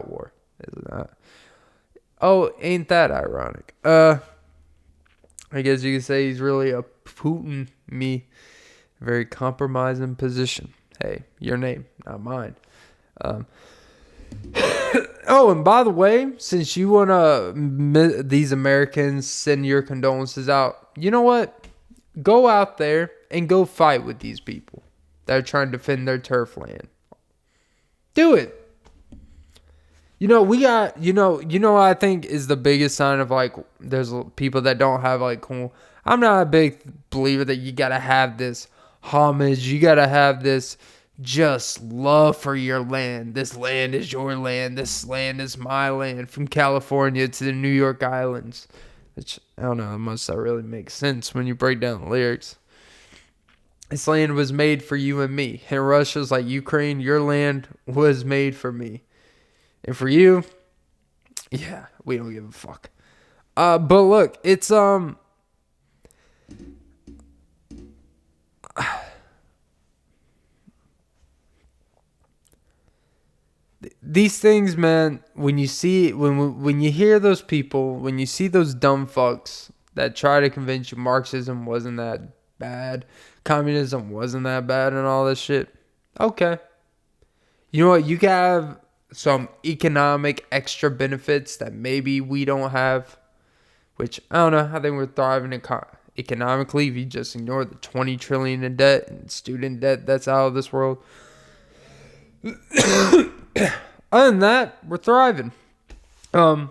War. Isn't that? Oh, ain't that ironic? I guess you could say he's really a Putin me. Very compromising position. Hey, your name, not mine. Oh, and by the way, since you want to, these Americans send your condolences out, you know what? Go out there and go fight with these people that are trying to defend their turf land. Do it. We got, what I think is the biggest sign of like, there's people that don't have like cool. I'm not a big believer that you gotta have this homage. You gotta have this just love for your land. This land is your land. This land is my land. From California to the New York Islands. Which, I don't know, unless that really makes sense when you break down the lyrics. This land was made for you and me. And Russia's like, Ukraine, your land was made for me. And for you, yeah, we don't give a fuck. But look, it's these things, man. When you see when you hear those people, when you see those dumb fucks that try to convince you Marxism wasn't that bad, communism wasn't that bad, and all this shit. Okay, you know what? You can have some economic extra benefits that maybe we don't have, which I don't know. I think we're thriving economically if you just ignore the $20 trillion in debt and student debt that's out of this world. Other than that, we're thriving. You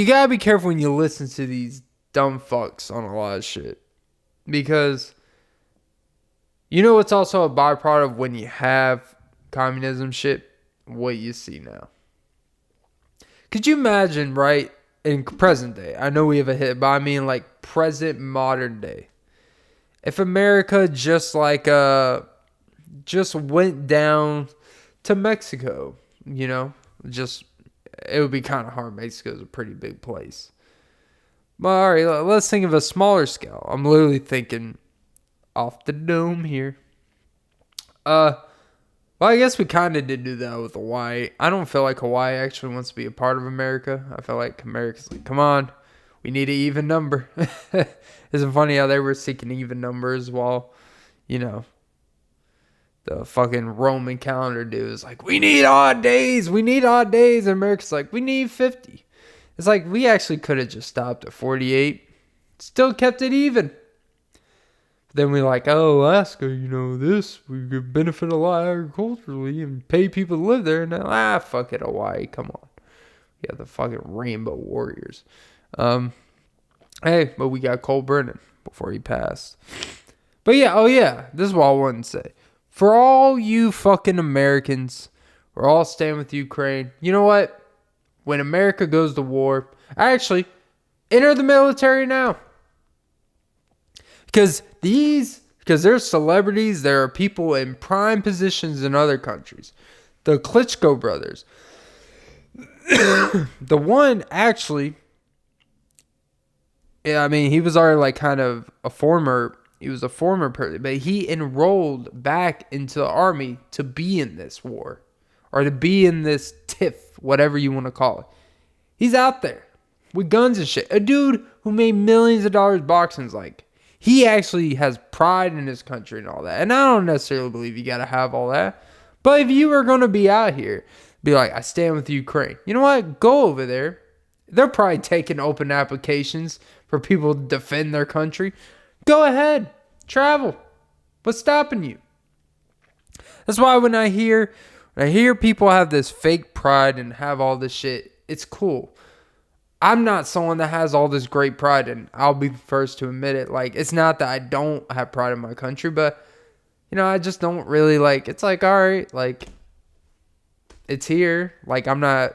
gotta be careful when you listen to these dumb fucks on a lot of shit, because what's also a byproduct of when you have communism shit? What you see now. Could you imagine, right, in present day? I know we have a hit, but I mean like present modern day. If America just went down to Mexico, it would be kind of hard. Mexico's a pretty big place. But all right, let's think of a smaller scale. I'm literally thinking off the dome here. Well, I guess we kind of did do that with Hawaii. I don't feel like Hawaii actually wants to be a part of America. I feel like America's like, come on, we need an even number. Isn't it funny how they were seeking even numbers while, the fucking Roman calendar dude is like, we need odd days. And America's like, we need 50. It's like, we actually could have just stopped at 48. Still kept it even. Then we're like, oh, Alaska, this, we could benefit a lot agriculturally and pay people to live there. And now, fuck it, Hawaii, come on. We got the fucking Rainbow Warriors. Hey, but we got Cole Brennan before he passed. But yeah, this is what I wanted to say. For all you fucking Americans, we're all standing with Ukraine. You know what? When America goes to war, actually, enter the military now. Because there's celebrities, there are people in prime positions in other countries. The Klitschko brothers. The one actually, he was already like kind of he was a former person, but he enrolled back into the army to be in this war. Or to be in this tiff, whatever you want to call it. He's out there with guns and shit. A dude who made millions of dollars boxing, like, he actually has pride in his country and all that. And I don't necessarily believe you got to have all that. But if you are going to be out here, be like, I stand with Ukraine. You know what? Go over there. They're probably taking open applications for people to defend their country. Go ahead. Travel. What's stopping you? That's why when I hear people have this fake pride and have all this shit, it's cool. I'm not someone that has all this great pride, and I'll be the first to admit it. Like, it's not that I don't have pride in my country, but, I just don't really, like, it's like, all right, like, it's here. Like, I'm not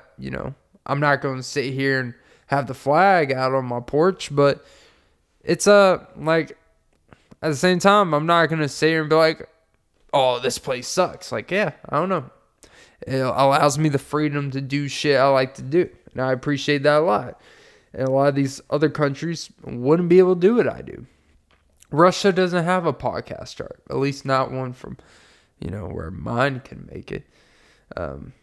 going to sit here and have the flag out on my porch, but it's, like, at the same time, I'm not going to sit here and be like, oh, this place sucks. Like, yeah, I don't know. It allows me the freedom to do shit I like to do. And I appreciate that a lot. And a lot of these other countries wouldn't be able to do what I do. Russia doesn't have a podcast chart. At least not one from, where mine can make it. And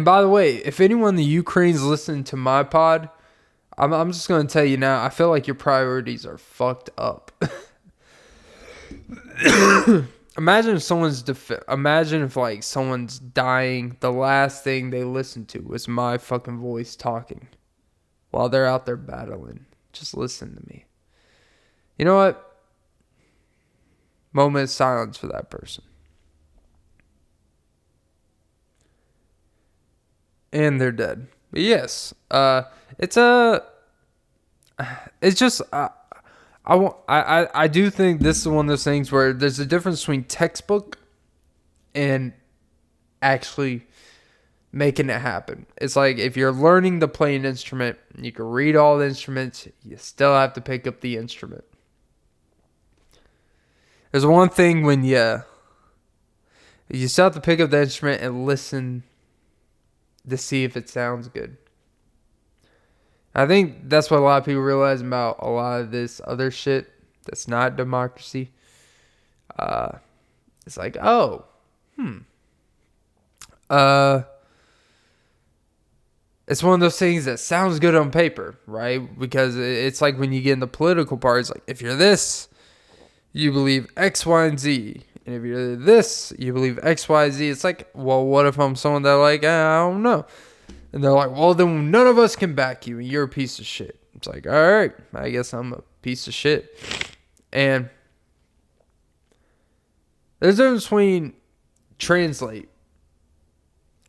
by the way, if anyone in the Ukraine's listening to my pod, I'm just going to tell you now, I feel like your priorities are fucked up. Imagine if someone's dying, the last thing they listen to was my fucking voice talking while they're out there battling. Just listen to me. You know what? Moment of silence for that person. And they're dead. But yes, it's just I do think this is one of those things where there's a difference between textbook and actually making it happen. It's like if you're learning to play an instrument, you can read all the instruments, you still have to pick up the instrument. There's one thing when you still have to pick up the instrument and listen to see if it sounds good. I think that's what a lot of people realize about a lot of this other shit that's not democracy. It's like, it's one of those things that sounds good on paper, right? Because it's like when you get in the political parties, like if you're this, you believe X, Y, and Z. And if you're this, you believe X, Y, Z. It's like, well, what if I'm someone that like, I don't know. And they're like, well, then none of us can back you and you're a piece of shit. It's like, all right, I guess I'm a piece of shit. And there's a difference between translate.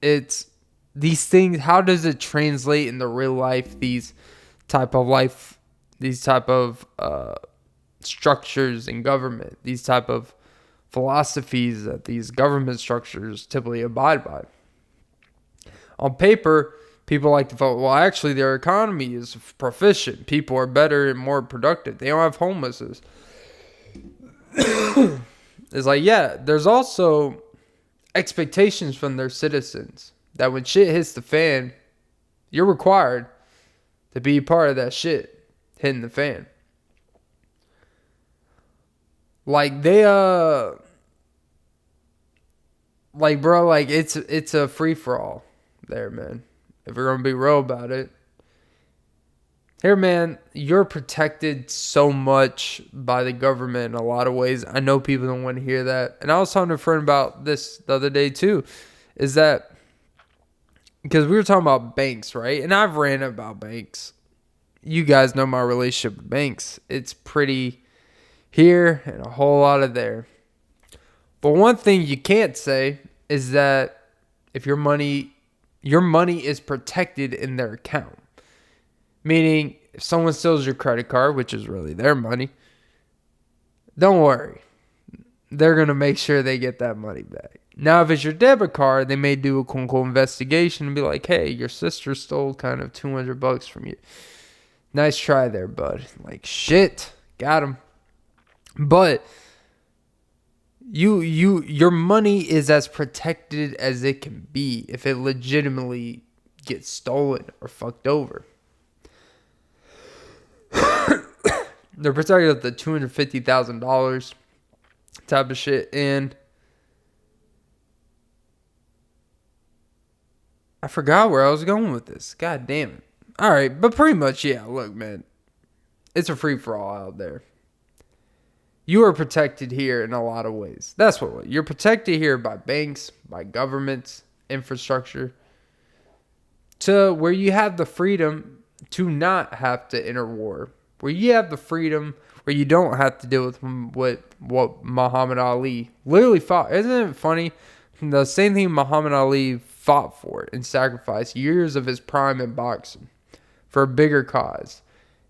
It's these things, how does it translate in the real life, these type of structures in government, these type of philosophies that these government structures typically abide by. On paper, people like to vote, well, actually, their economy is proficient. People are better and more productive. They don't have homelessness. It's like, yeah, there's also expectations from their citizens that when shit hits the fan, you're required to be part of that shit hitting the fan. Like bro, it's a free for all there, man. If we're gonna be real about it. Here, man, you're protected so much by the government in a lot of ways. I know people don't want to hear that. And I was talking to a friend about this the other day too. Is that because we were talking about banks, right? And I've ranted about banks. You guys know my relationship with banks. It's pretty here and a whole lot of there. But one thing you can't say is that if your money is protected in their account. Meaning, if someone steals your credit card, which is really their money, don't worry. They're going to make sure they get that money back. Now, if it's your debit card, they may do a quote-unquote investigation and be like, hey, your sister stole kind of $200 from you. Nice try there, bud. Like, shit, got him. But your money is as protected as it can be if it legitimately gets stolen or fucked over. They're protected up to $250,000 type of shit. And I forgot where I was going with this. God damn it. All right, but pretty much, yeah, look, man. It's a free-for-all out there. You are protected here in a lot of ways. That's what you're protected here by banks, by governments, infrastructure, to where you have the freedom to not have to enter war. Where you have the freedom, where you don't have to deal with what Muhammad Ali literally fought. Isn't it funny? The same thing Muhammad Ali fought for and sacrificed years of his prime in boxing for a bigger cause.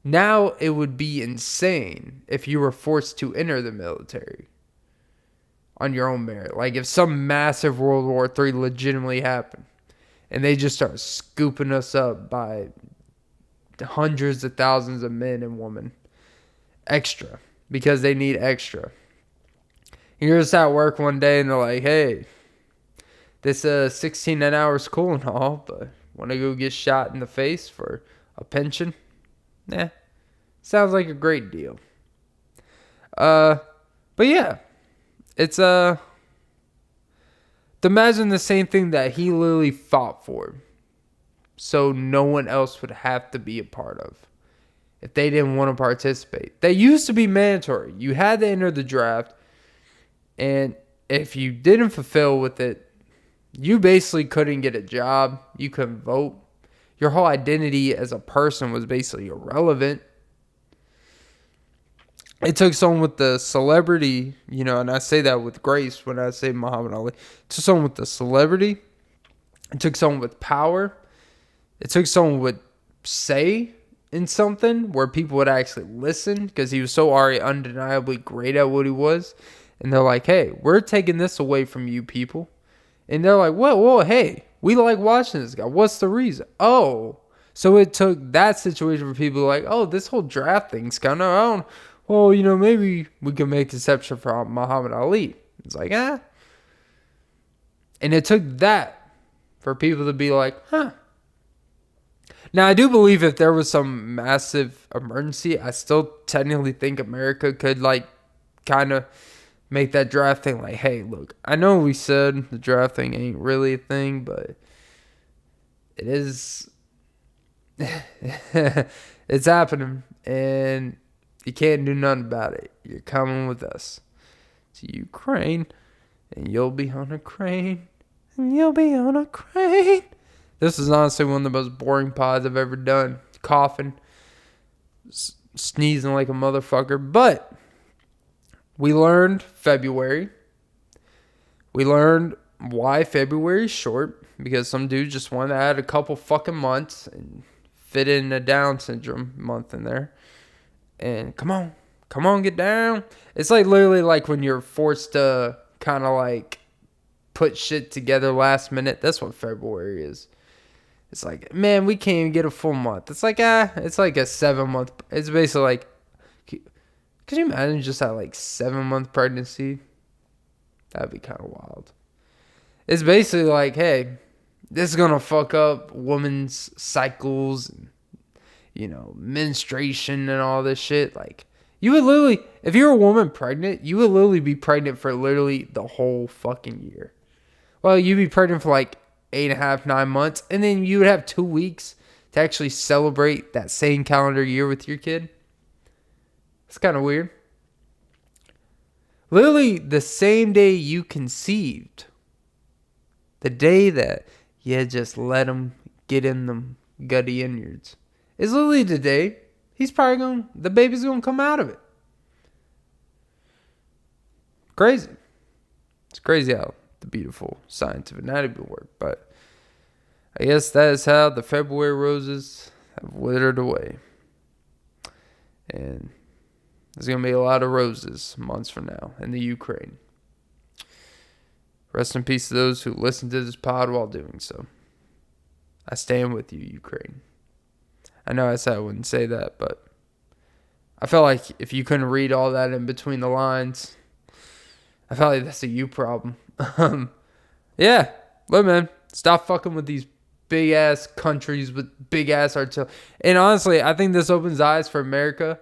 Now it would be insane if you were forced to enter the military on your own merit. Like if some massive World War III legitimately happened and they just start scooping us up by hundreds of thousands of men and women extra because they need extra. You're just at work one day and they're like, hey, this 16 an hour is cool and all, but want to go get shot in the face for a pension? Nah, sounds like a great deal. But yeah, it's imagine the same thing that he literally fought for, so no one else would have to be a part of if they didn't want to participate. That used to be mandatory. You had to enter the draft, and if you didn't fulfill with it, you basically couldn't get a job. You couldn't vote. Your whole identity as a person was basically irrelevant. It took someone with the celebrity, and I say that with grace when I say Muhammad Ali. It took someone with the celebrity. It took someone with power. It took someone with say in something where people would actually listen because he was so already undeniably great at what he was. And they're like, hey, we're taking this away from you people. And they're like, whoa, hey, we like watching this guy. What's the reason? Oh, so it took that situation for people like, oh, this whole draft thing's kind of, I don't, well, maybe we can make exception for Muhammad Ali. It's like, And it took that for people to be like, huh. Now, I do believe if there was some massive emergency, I still technically think America could, kind of make that draft thing like, hey, look, I know we said the draft thing ain't really a thing, but it is. It's happening, and you can't do nothing about it. You're coming with us to Ukraine, and you'll be on a crane, and you'll be on a crane. This is honestly one of the most boring pods I've ever done. Coughing, sneezing like a motherfucker. But we learned February. We learned why February is short. Because some dude just wanted to add a couple fucking months and fit in a Down syndrome month in there. And come on, get down. It's like literally like when you're forced to kind of like put shit together last minute. That's what February is. It's like, man, we can't even get a full month. It's like, it's like a 7 month. It's basically like, could you imagine just that like 7 month pregnancy? That'd be kind of wild. It's basically like, hey, this is going to fuck up women's cycles and, menstruation and all this shit. Like, you would literally, if you're a woman pregnant, you would literally be pregnant for literally the whole fucking year. Well, you'd be pregnant for like 8.5, 9 months, and then you would have 2 weeks to actually celebrate that same calendar year with your kid. It's kind of weird. Literally the same day you conceived, the day that you just let him get in them gutty innards, is literally the day the baby's gonna come out of it. Crazy. It's crazy how the beautiful scientific anatomy work, but I guess that is how the February roses have withered away. And there's going to be a lot of roses months from now in the Ukraine. Rest in peace to those who listen to this pod while doing so. I stand with you, Ukraine. I know I said I wouldn't say that, but I felt like if you couldn't read all that in between the lines, I felt like that's a you problem. Yeah, look, man, stop fucking with these big ass countries with big ass artillery. And honestly, I think this opens eyes for America.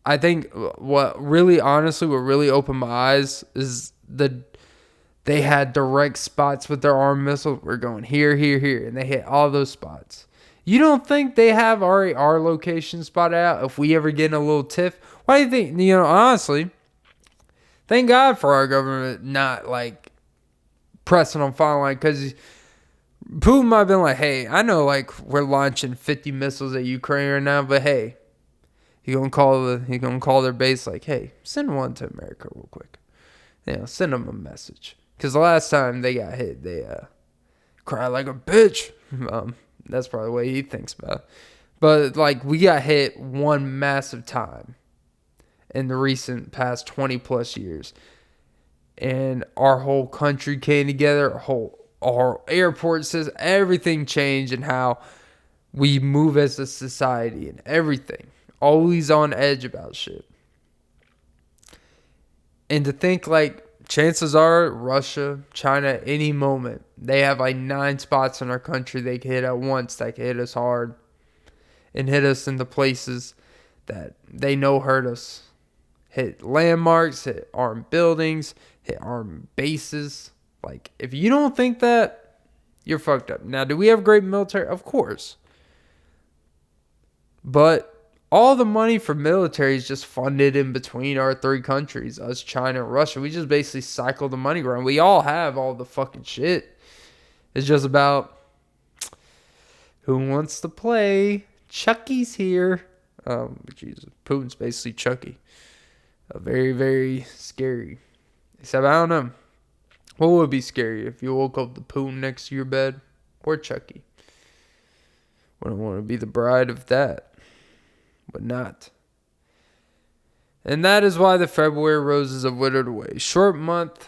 I think what really opened my eyes is they had direct spots with their armed missiles. We're going here, here, here, and they hit all those spots. You don't think they have already our location spotted out if we ever get in a little tiff? Why do you think, honestly, thank God for our government not like pressing on final line, because Putin might have been like, hey, I know like we're launching 50 missiles at Ukraine right now, but hey, he gonna call their base like, hey, send one to America real quick. Send them a message. Because the last time they got hit, they cried like a bitch. That's probably the way he thinks about it. But like, we got hit one massive time in the recent past 20 plus years. And our whole country came together, our airport system, everything changed, and how we move as a society and everything. Always on edge about shit. And to think like, chances are Russia, China, any moment, they have like 9 spots in our country they can hit at once that can hit us hard and hit us in the places that they know hurt us. Hit landmarks, hit armed buildings, hit armed bases. Like, if you don't think that, you're fucked up. Now, do we have great military? Of course. But all the money for military is just funded in between our 3 countries, us, China, and Russia. We just basically cycle the money around. We all have all the fucking shit. It's just about who wants to play. Chucky's here. Jesus, Putin's basically Chucky. Very, very scary. Except, I don't know. What would be scary if you woke up with Putin next to your bed? Or Chucky? Wouldn't want to be the bride of that. But not. And that is why the February roses have withered away. Short month,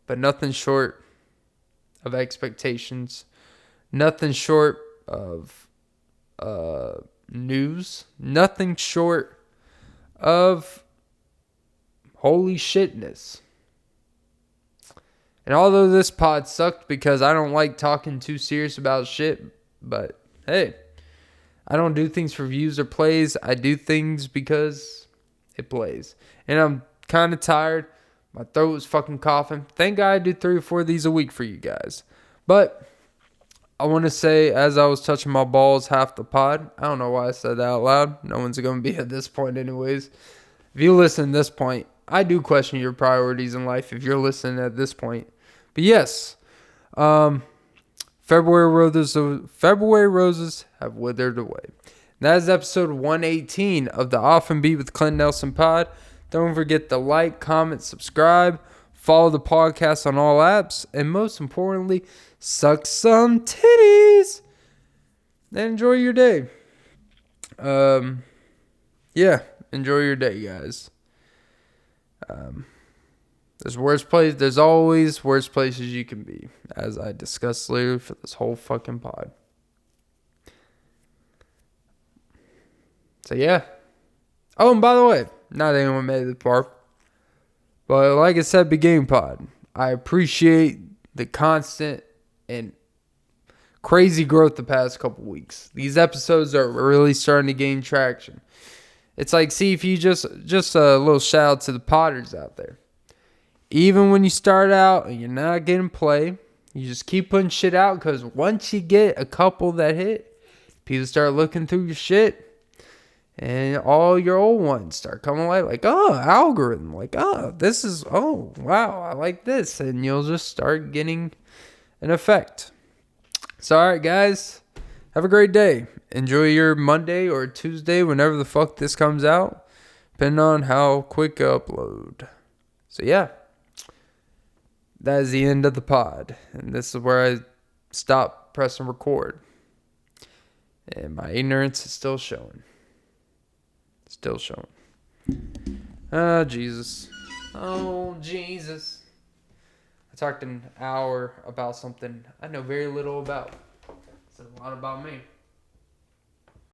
but nothing short of expectations. Nothing short of news. Nothing short of holy shitness. And although this pod sucked because I don't like talking too serious about shit, but hey, I don't do things for views or plays. I do things because it plays. And I'm kind of tired. My throat was fucking coughing. Thank God I do 3 or 4 of these a week for you guys. But I want to say, as I was touching my balls half the pod, I don't know why I said that out loud. No one's going to be at this point anyways. If you listen at this point, I do question your priorities in life if you're listening at this point. But yes, February roses have withered away. That is episode 118 of the Off and Beat with Clint Nelson pod. Don't forget to like, comment, subscribe, follow the podcast on all apps, and most importantly, suck some titties and enjoy your day. Yeah, enjoy your day, guys. There's always worse places you can be, as I discussed later for this whole fucking pod. So yeah. Oh, and by the way, not anyone made it far, but like I said, beginning pod, I appreciate the constant and crazy growth the past couple weeks. These episodes are really starting to gain traction. It's like, see, if you just a little shout out to the podders out there. Even when you start out and you're not getting play, you just keep putting shit out, because once you get a couple that hit, people start looking through your shit, and all your old ones start coming like, oh, algorithm, like, oh, this is, oh, wow, I like this, and you'll just start getting an effect. So, all right, guys, have a great day. Enjoy your Monday or Tuesday, whenever the fuck this comes out, depending on how quick I upload. So, yeah. That is the end of the pod. And this is where I stop pressing record. And my ignorance is still showing. Still showing. Oh, Jesus. Oh, Jesus. I talked an hour about something I know very little about. It's a lot about me.